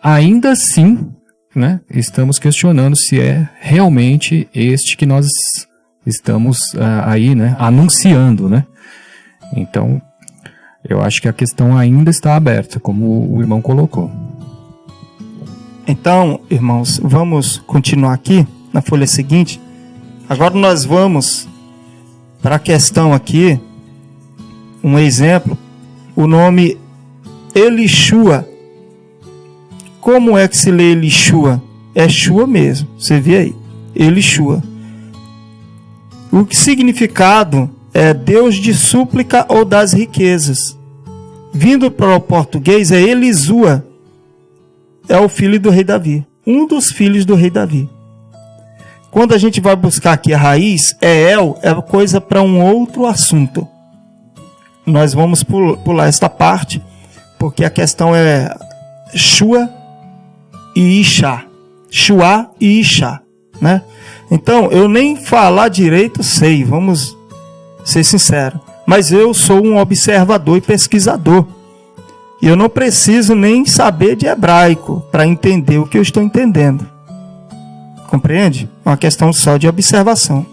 ainda assim, né, estamos questionando se é realmente este que nós estamos aí, né, anunciando, né? Então, eu acho que a questão ainda está aberta, como o irmão colocou. Então, irmãos, vamos continuar aqui na folha seguinte. Agora nós vamos para a questão aqui, um exemplo, o nome Elishua. Como é que se lê Elishua? É Shua mesmo, você vê aí, Elishua. O significado é Deus de súplica ou das riquezas. Vindo para o português é Elisua, é o filho do rei Davi, um dos filhos do rei Davi. Quando a gente vai buscar aqui a raiz, é coisa para um outro assunto. Nós vamos pular esta parte, porque a questão é Shua e Ishá. Shua e Ishá, né? Então, eu nem falar direito sei, vamos ser sinceros. Mas eu sou um observador e pesquisador. E eu não preciso nem saber de hebraico para entender o que eu estou entendendo. Compreende? Uma questão só de observação.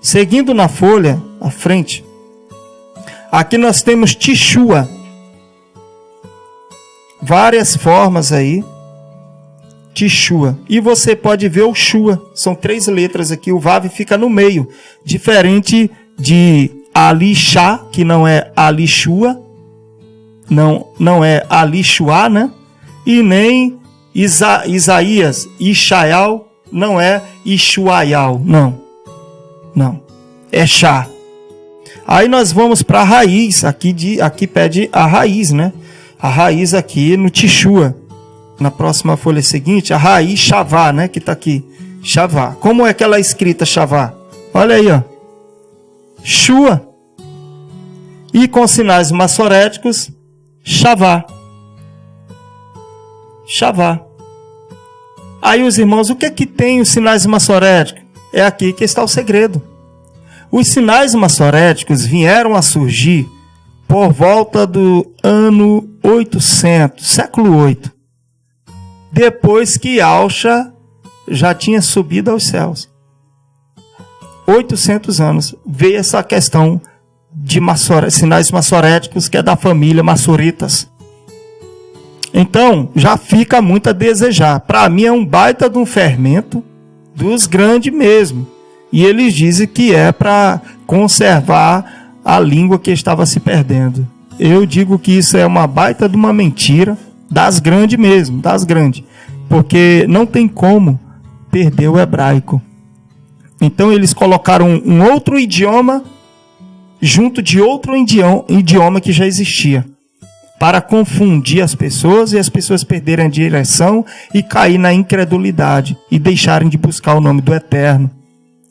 Seguindo na folha, à frente, aqui nós temos Tishua. Várias formas aí. Tishua. E você pode ver o Shua. São 3 letras aqui. O Vav fica no meio. Diferente de Alishá, que não é Alishua. Não é Alishua, né? E nem Isaías, Ishael. Não é Ishuaial, não. É Shá. Aí nós vamos para a raiz, aqui pede a raiz, né? A raiz aqui no Teshua. Na próxima folha seguinte, a raiz Shavá, né? Que está aqui, Shavá. Como é que ela é escrita Shavá? Olha aí, ó. Shua. E com sinais massoréticos, Shavá. Shavá. Aí os irmãos, o que é que tem os sinais massoréticos? É aqui que está o segredo. Os sinais massoréticos vieram a surgir por volta do ano 800, século 8. Depois que Yahushua já tinha subido aos céus. 800 anos veio essa questão de sinais massoréticos, que é da família massoritas. Então, já fica muito a desejar. Para mim é um baita de um fermento dos grandes mesmo. E eles dizem que é para conservar a língua que estava se perdendo. Eu digo que isso é uma baita de uma mentira, das grandes mesmo, das grandes. Porque não tem como perder o hebraico. Então eles colocaram um outro idioma junto de outro idioma que já existia, para confundir as pessoas e as pessoas perderem a direção e cair na incredulidade e deixarem de buscar o nome do Eterno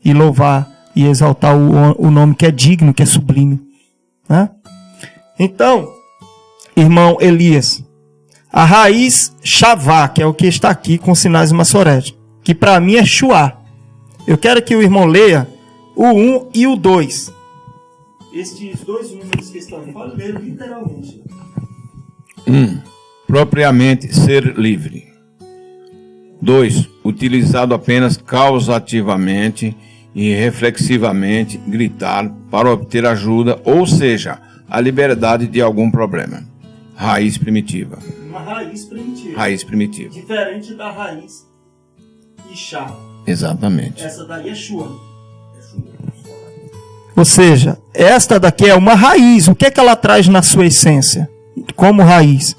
e louvar e exaltar o nome que é digno, que é sublime, né? Então, irmão Elias, a raiz Shavá, que é o que está aqui com sinais massoréticos, que para mim é Shuá. Eu quero que o irmão leia o 1 e o 2. Estes dois números que estão aqui, pode ler literalmente. 1. Propriamente ser livre. 2. Utilizado apenas causativamente e reflexivamente, gritar para obter ajuda, ou seja, a liberdade de algum problema. Raiz primitiva. Uma raiz primitiva. Raiz primitiva. Diferente da raiz Ishá. Exatamente. Essa daí é Shua. Ou seja, esta daqui é uma raiz. O que é que ela traz na sua essência? Como raiz?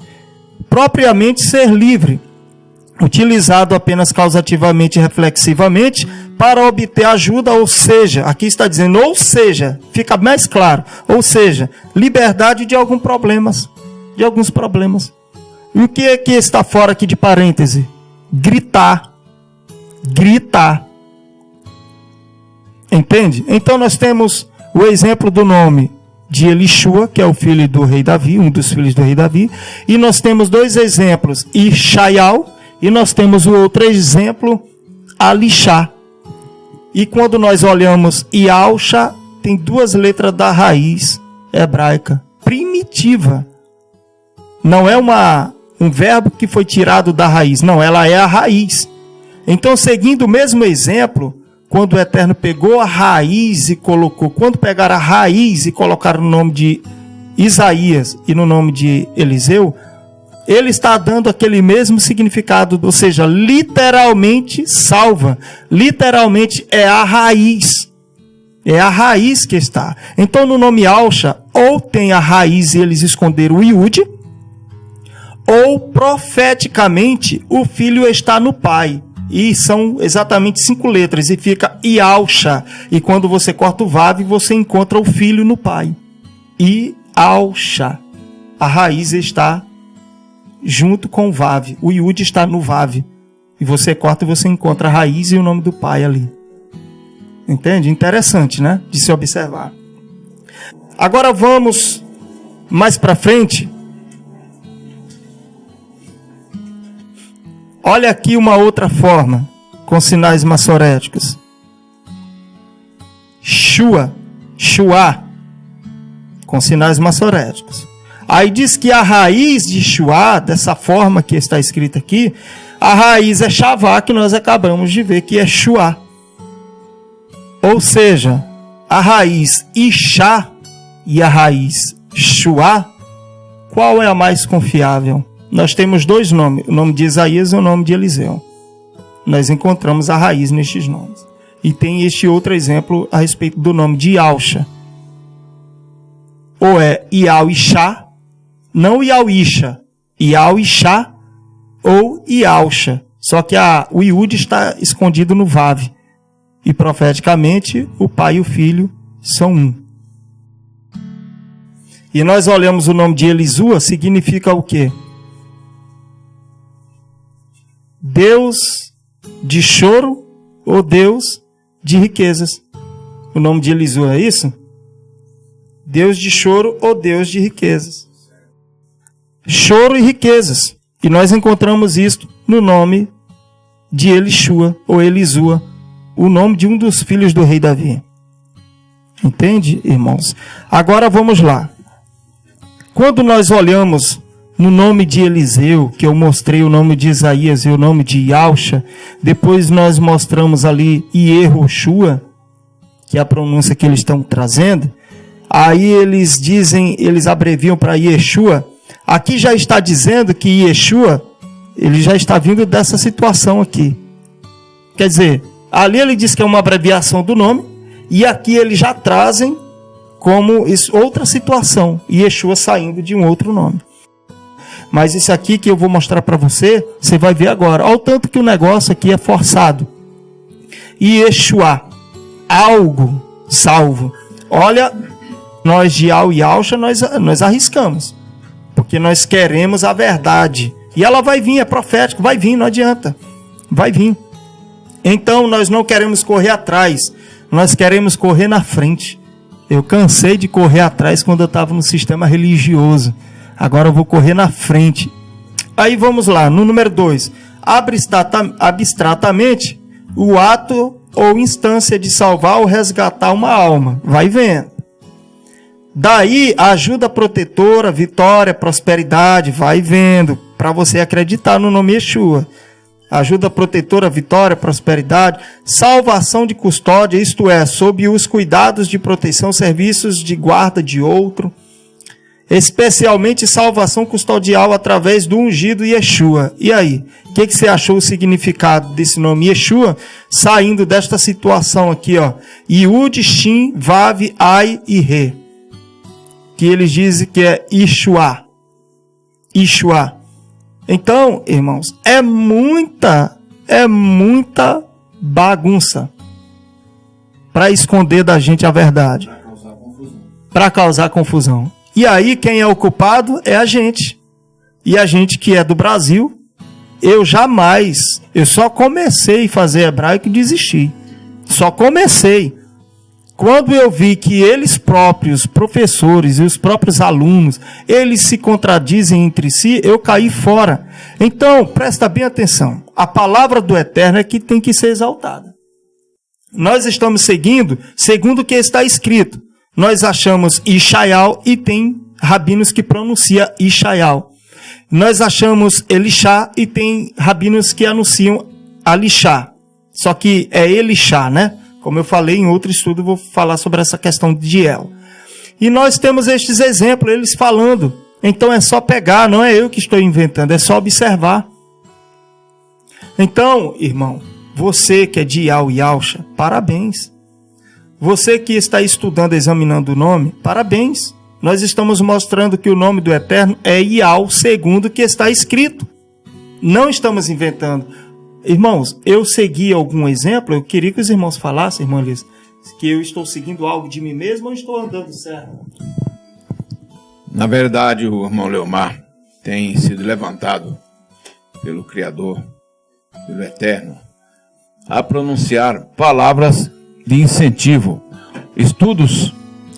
Propriamente ser livre. Utilizado apenas causativamente e reflexivamente para obter ajuda, ou seja, aqui está dizendo, ou seja, fica mais claro, ou seja, liberdade de alguns problemas. E o que é que está fora aqui de parêntese? Gritar. Entende? Então nós temos o exemplo do nome de Elishua, que é o filho do rei Davi, um dos filhos do rei Davi, e nós temos dois exemplos, Ishaial, e nós temos o outro exemplo, Alishá. E quando nós olhamos Yahushua, tem duas letras da raiz hebraica, primitiva. Não é um verbo que foi tirado da raiz, não, ela é a raiz. Então, seguindo o mesmo exemplo, quando o Eterno pegou a raiz e colocou, quando pegaram a raiz e colocaram no nome de Isaías e no nome de Eliseu, ele está dando aquele mesmo significado, ou seja, literalmente salva. Literalmente é a raiz. É a raiz que está. Então, no nome Yahushua, ou tem a raiz e eles esconderam o Yud, ou profeticamente o filho está no pai. E são exatamente 5 letras, e fica Yahushua. E quando você corta o Vav, você encontra o filho no pai. Yahushua. A raiz está junto com o Vav. O Yud está no Vav. E você corta e você encontra a raiz e o nome do pai ali. Entende? Interessante, né? De se observar. Agora vamos mais para frente. Olha aqui uma outra forma, com sinais massoréticos. Shua, com sinais massoréticos. Aí diz que a raiz de Shua, dessa forma que está escrita aqui, a raiz é Shavá, que nós acabamos de ver, que é Shua. Ou seja, a raiz Ishá e a raiz Shua, qual é a mais confiável? Nós temos 2 nomes, o nome de Isaías e o nome de Eliseu. Nós encontramos a raiz nestes nomes. E tem este outro exemplo a respeito do nome de Yahushua. Ou é Yahushá, não Yahushá, Yahushá ou Yahushua. Só que o Yud está escondido no Vav. E profeticamente, o pai e o filho são um. e nós olhamos o nome de Elisua, significa o quê? Deus de choro ou Deus de riquezas. O nome de Elisua é isso? Deus de choro ou Deus de riquezas. Choro e riquezas. E nós encontramos isto no nome de Elishua ou Elisua, o nome de um dos filhos do rei Davi. Entende, irmãos? Agora vamos lá. Quando nós olhamos no nome de Eliseu, que eu mostrei o nome de Isaías e o nome de Yalcha, depois nós mostramos ali Yehoshua, que é a pronúncia que eles estão trazendo, aí eles dizem, eles abreviam para Yeshua. Aqui já está dizendo que Yeshua, ele já está vindo dessa situação aqui. Quer dizer, ali ele diz que é uma abreviação do nome, e aqui eles já trazem como outra situação, Yeshua saindo de um outro nome. Mas isso aqui que eu vou mostrar para você, você vai ver agora. Olha o tanto que o negócio aqui é forçado. Yeshua, algo salvo. Olha, nós de Al e Alcha, nós arriscamos. Porque nós queremos a verdade. E ela vai vir, é profético, vai vir, não adianta. Vai vir. Então nós não queremos correr atrás, nós queremos correr na frente. Eu cansei de correr atrás quando eu estava no sistema religioso. Agora eu vou correr na frente. Aí vamos lá, no número 2. Abstratamente, o ato ou instância de salvar ou resgatar uma alma. Vai vendo. Daí, ajuda protetora, vitória, prosperidade. Vai vendo. Para você acreditar no nome Yeshua. Ajuda protetora, vitória, prosperidade. Salvação de custódia, isto é, sob os cuidados de proteção, serviços de guarda de outro. Especialmente salvação custodial através do ungido Yeshua. E aí? O que você achou o significado desse nome Yeshua? Saindo desta situação aqui, ó. Yud, Shin, Vav, Ai e Re. Que eles dizem que é Yeshua. Yeshua. Então, irmãos, é muita bagunça para esconder da gente a verdade. Para causar confusão. E aí quem é o culpado é a gente. E a gente que é do Brasil, eu só comecei a fazer hebraico e desisti. Só comecei. Quando eu vi que eles próprios, professores e os próprios alunos, eles se contradizem entre si, eu caí fora. Então, presta bem atenção. A palavra do Eterno é que tem que ser exaltada. Nós estamos seguindo o que está escrito. Nós achamos Ishaial e tem rabinos que pronuncia Ishaial. Nós achamos Elishá e tem rabinos que anunciam Alishá. Só que é Elishá, né? Como eu falei em outro estudo, vou falar sobre essa questão de El. E nós temos estes exemplos, eles falando. Então é só pegar, não é eu que estou inventando, é só observar. Então, irmão, você que é de Yal e Alcha, parabéns. Você que está estudando, examinando o nome, parabéns. Nós estamos mostrando que o nome do Eterno é Yal, segundo o que está escrito. Não estamos inventando. Irmãos, eu segui algum exemplo, eu queria que os irmãos falassem, irmã Liz, que eu estou seguindo algo de mim mesmo ou estou andando certo? Na verdade, o irmão Leomar tem sido levantado pelo Criador, pelo Eterno, a pronunciar palavras de incentivo, estudos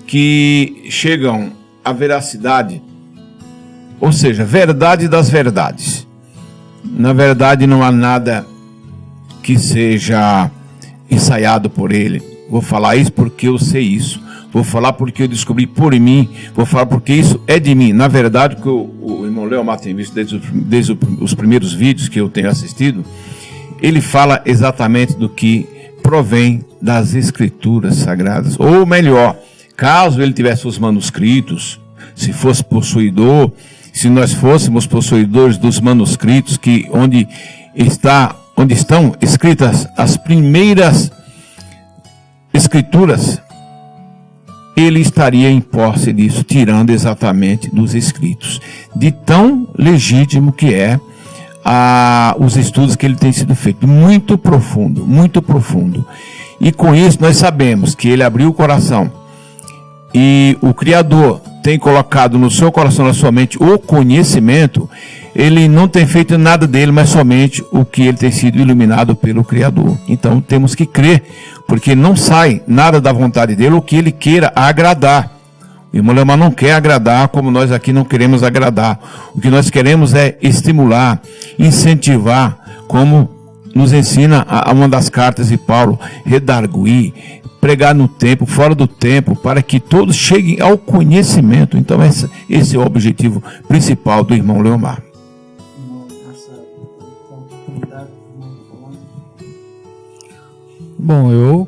que chegam à veracidade, ou seja, verdade das verdades. Na verdade, não há nada que seja ensaiado por ele. Vou falar isso porque eu sei isso. Vou falar porque eu descobri por mim. Vou falar porque isso é de mim. Na verdade, que o irmão Leomar tem visto desde os primeiros vídeos que eu tenho assistido, ele fala exatamente do que provém das escrituras sagradas. Ou melhor, caso ele tivesse os manuscritos, se fosse possuidor, se nós fôssemos possuidores dos manuscritos onde estão escritas as primeiras escrituras, ele estaria em posse disso, tirando exatamente dos escritos. De tão legítimo que é os estudos que ele tem sido feito. Muito profundo, muito profundo. E com isso nós sabemos que ele abriu o coração. E o Criador tem colocado no seu coração, na sua mente, o conhecimento, ele não tem feito nada dele, mas somente o que ele tem sido iluminado pelo Criador. Então temos que crer, porque não sai nada da vontade dele, o que ele queira agradar. O irmão Leomar não quer agradar como nós aqui não queremos agradar. O que nós queremos é estimular, incentivar, como nos ensina uma das cartas de Paulo, redarguir, pregar no tempo, fora do tempo, para que todos cheguem ao conhecimento. Então esse é o objetivo principal do irmão Leomar. Bom, eu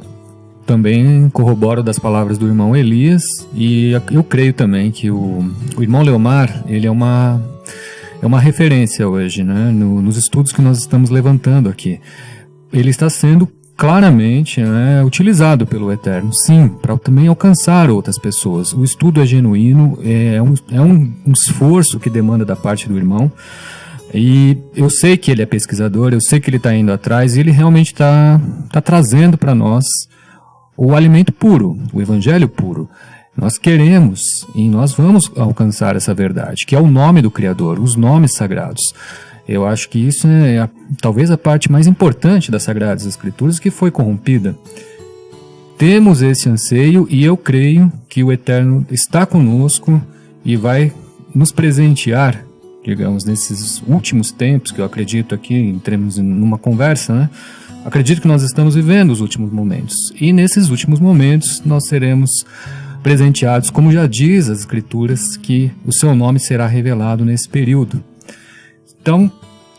também corroboro das palavras do irmão Elias, e eu creio também que o irmão Leomar, ele é uma referência hoje, né, nos estudos que nós estamos levantando aqui. Ele está sendo claramente, né, utilizado pelo Eterno, sim, para também alcançar outras pessoas. O estudo é genuíno, é um esforço que demanda da parte do irmão, e eu sei que ele é pesquisador, eu sei que ele está indo atrás, e ele realmente está trazendo para nós o alimento puro, o evangelho puro. Nós queremos e nós vamos alcançar essa verdade, que é o nome do Criador, os nomes sagrados. Eu acho que isso é talvez a parte mais importante das Sagradas Escrituras, que foi corrompida. Temos esse anseio e eu creio que o Eterno está conosco e vai nos presentear, digamos, nesses últimos tempos, que eu acredito aqui, entremos numa conversa, né? Acredito que nós estamos vivendo os últimos momentos. E nesses últimos momentos nós seremos presenteados, como já diz as Escrituras, que o seu nome será revelado nesse período. Então,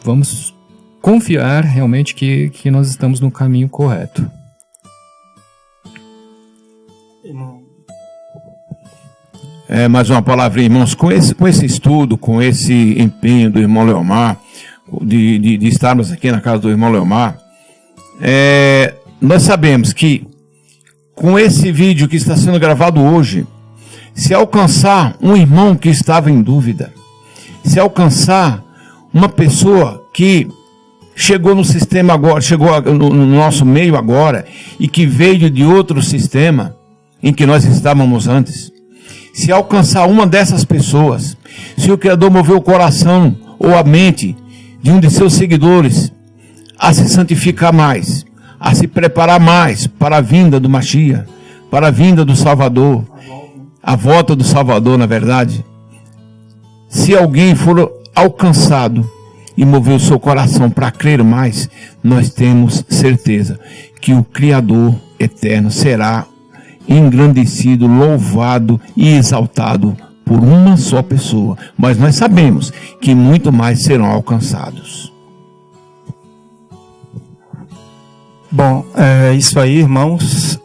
vamos confiar realmente que nós estamos no caminho correto. Mais uma palavrinha, irmãos, com esse estudo, com esse empenho do irmão Leomar, de estarmos aqui na casa do irmão Leomar, nós sabemos que com esse vídeo que está sendo gravado hoje, se alcançar um irmão que estava em dúvida, se alcançar uma pessoa que chegou no sistema agora, chegou no nosso meio agora, e que veio de outro sistema em que nós estávamos antes, se alcançar uma dessas pessoas, se o Criador mover o coração ou a mente de um de seus seguidores a se santificar mais, a se preparar mais para a vinda do Mashiach, para a vinda do Salvador, a volta do Salvador, na verdade. Se alguém for alcançado e mover o seu coração para crer mais, nós temos certeza que o Criador eterno será engrandecido, louvado e exaltado por uma só pessoa. Mas nós sabemos que muito mais serão alcançados. Bom, é isso aí, irmãos.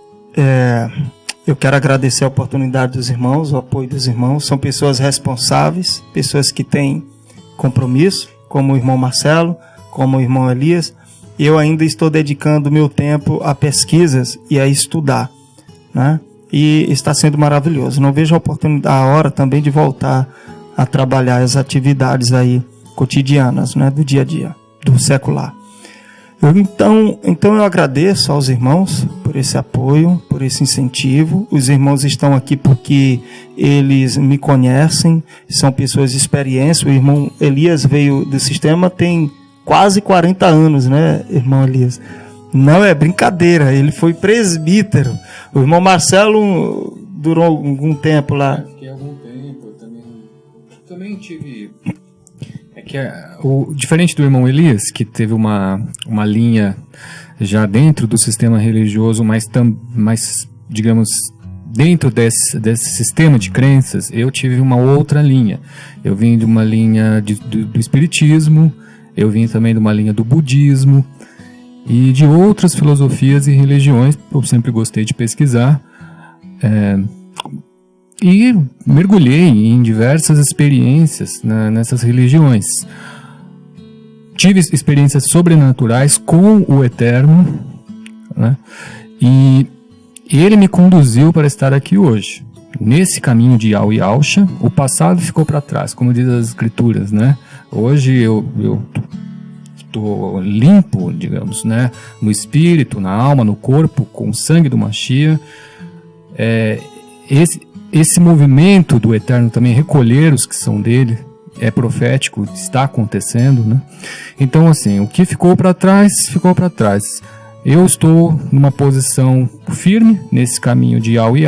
Eu quero agradecer a oportunidade dos irmãos, o apoio dos irmãos. São pessoas responsáveis, pessoas que têm compromisso, como o irmão Marcelo, como o irmão Elias. Eu ainda estou dedicando meu tempo a pesquisas e a estudar, né? E está sendo maravilhoso. Não vejo a hora também de voltar a trabalhar as atividades aí cotidianas, né, do dia a dia, do secular. Então eu agradeço aos irmãos por esse apoio, por esse incentivo. Os irmãos estão aqui porque eles me conhecem, são pessoas de experiência. O irmão Elias veio do sistema tem quase 40 anos, né, irmão Elias? Não é brincadeira, ele foi presbítero. O irmão Marcelo durou algum tempo lá. Fiquei algum tempo, eu também tive... diferente do irmão Elias, que teve uma linha já dentro do sistema religioso, mas digamos, dentro desse sistema de crenças, eu tive uma outra linha. Eu vim de uma linha do espiritismo, eu vim também de uma linha do budismo e de outras filosofias e religiões. Eu sempre gostei de pesquisar. E mergulhei em diversas experiências nessas religiões. Tive experiências sobrenaturais com o Eterno, né? E ele me conduziu para estar aqui hoje. Nesse caminho de Yau e Ausha, o passado ficou para trás, como diz as Escrituras, né? Hoje eu estou limpo, digamos, né? No espírito, na alma, no corpo, com o sangue do Mashiach. esse movimento do Eterno também recolher os que são dele é profético, está acontecendo, né? Então, assim, o que ficou para trás, ficou para trás. Eu estou numa posição firme nesse caminho de Yahweh,